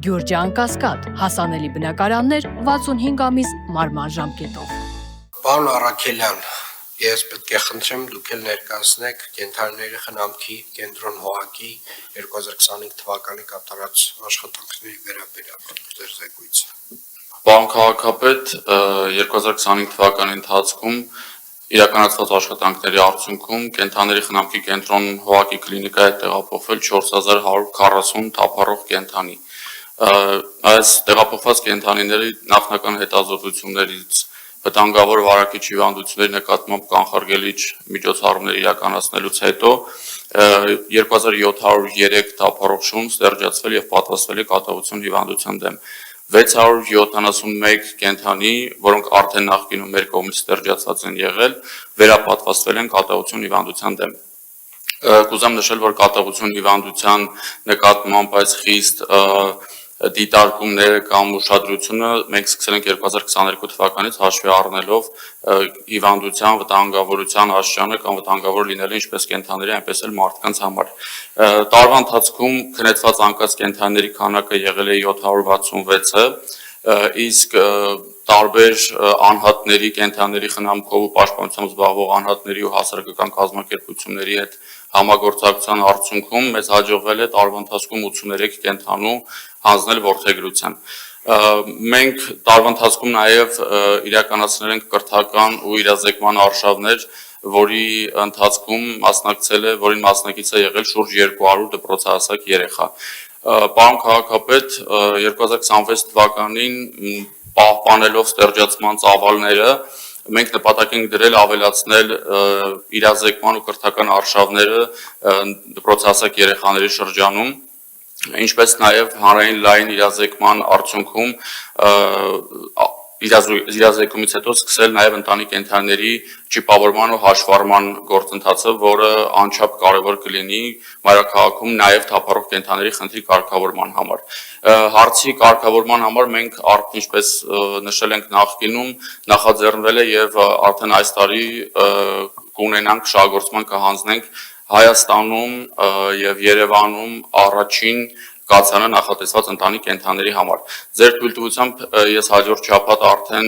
Գյուրջան Կասկադ, հասանելի բնակարաններ 65 ամիս մարման ժամկետով։ Պարոն Առաքելյան, ես պետք է խնդրեմ դուք էլ ներկայացնեք կենդանիների խնամքի կենտրոն ՀՕԱԿ-ի 2025 թվականի կատարած աշխատանքների վերաբերյալ ձեր զեկույցը։ Պարոն քաղաքապետ, 2025 թվականի ընթացքում իրականացված աշխատանքների արդյունքում կենդանիների խնամքի կենտրոն ՀՕԱԿ-ի կլինիկա է տեղափոխվել 4140 թափառող կենդանի։ Այս տեղափոխված կենդանիների նախնական հետազոտություններից վտանգավոր վարակիչ հիվանդությունների նկատմամբ կանխարգելիչ միջոցառումներ իրականացնելուց հետո 2703 թափառող շուն ստերջացվել եւ պատվաստվել է կատաղություն հիվանդության դեմ։ 671 կենդանի, որոնք արդեն նախկինում մեր կողմից ստերջացված են եղել, վերապատվաստվել են կատաղություն հիվանդության դեմ։ Կուզեմ նշել, որ կատաղություն հիվանդության նկատմամբ այս խիստ դիտարկումները կամ ուշադրությունը մենք սկսել ենք 2022 թվականից հաշվի առնելով հիվանդության վտանգավորության աշճանը կամ վտանգավոր լինելը ինչպես կենդանիների, այնպես էլ մարդկանց համար։ Տարվա ընթացքում քննեցված անկած կենդանիների քանակը եղել է 766-ը, իսկ տարբեր անհատների, կենդանիների խնամքով ու պաշտպանությամբ զբաղվող անհատների ու հասարակական կազմակերպությունների հետ համագործակցության արդյունքում մեզ հաջողվել է տարվա ընթացքում 83 կենդանու հանձնել որդեգրության։ Մենք տարվա ընթացքում նաև իրականացնել ենք կրթական ու իրազեկման արշավներ, որի ընթացքում որին մասնակից է եղել շուրջ 200 դպրոցահասակ երեխա։ Պարոն քաղաքապետ, 2026 թվականին պահպանելով ստերջացման ծավալները մենք նպատակ ենք դրել ավելացնել իրազեկման ու կրթական արշավները դպրոցահասակ երեխաների շրջանում, ինչպես նաև հանրային լայն իրազեկման արդյունքում իրազեկումից հետո սկսել նաև ընտանիք կենդանիների ճիպավորման ու հաշվառման գործընթացը, որը անչափ կարևոր կլինի մայրաքաղաքում նաև թափառող կենդանիների խնդրի կարգավորման համար։ Հարցի կարգավորման համար մենք ինչպես նշել ենք նախկինում, նախաձեռնվել է եւ արդեն այս տարի կունենանք շահգործման կհանձնենք Հայաստանում եւ Երևանում առաջին կացանը նախատեսված ընտանիք կենդանիների համար։ Ձեր թույլտվությամբ ես հաջորդ շաբաթ արդեն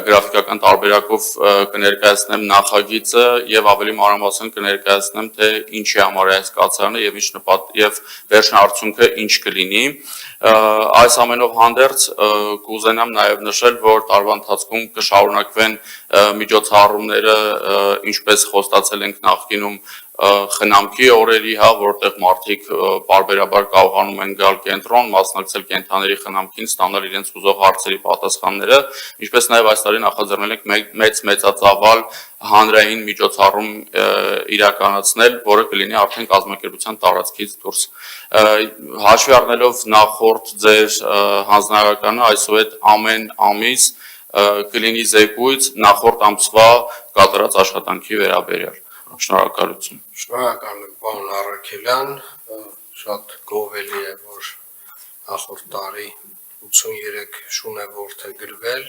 գրաֆիկական տարբերակով կներկայացնեմ նախագիծը եւ ավելի մանրամասն կներկայացնեմ թե ինչի համար է այս կացարանը եւ վերջին արդյունքը ինչ կլինի։ Այս ամենով հանդերձ կուզենամ նաև նշել, որ տարվա ընթացքում կշարունակվեն միջոցառումները, ինչպես խոստացել ենք նախկինում խնամքի օրերի, որտեղ մարդիկ պարբերաբար կարողանում են գալ կենտրոն, մասնակցել կենդանիների խնամքին, ստանալ իրենց ուզող հարցերի պատասխանները, ինչպես նաև այս տարի նախաձեռնել ենք մեծածավալ հանրային միջոցառում իրականացնել, որը կլինի արդեն կազմակերպության տարածքից դուրս։ Հաշվի առնելով նախորդ ձեր հանձնարարականը, այսուհետ ամեն ամիս կլինի զեկույց նախորդ ամսվա կատարած աշխատանքի վերաբերյալ։ Շնորհակալություն։ Շնորհակալ եմ, պարոն Առաքելյան, շատ գովելի է, որ նախորդ տարի 83 շուն է որդեգրվել,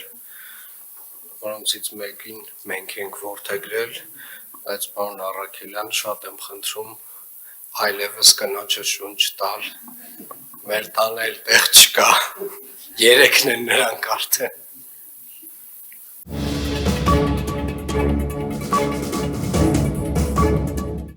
որոնցից մեկին մենք ենք որդեգրել, բայց պարոն Առաքելյան, շատ եմ խնդրում այլևս կնոջը շուն չտալ, մեր տանը էլ տեղ չկա, երեքն են նրանք արդեն։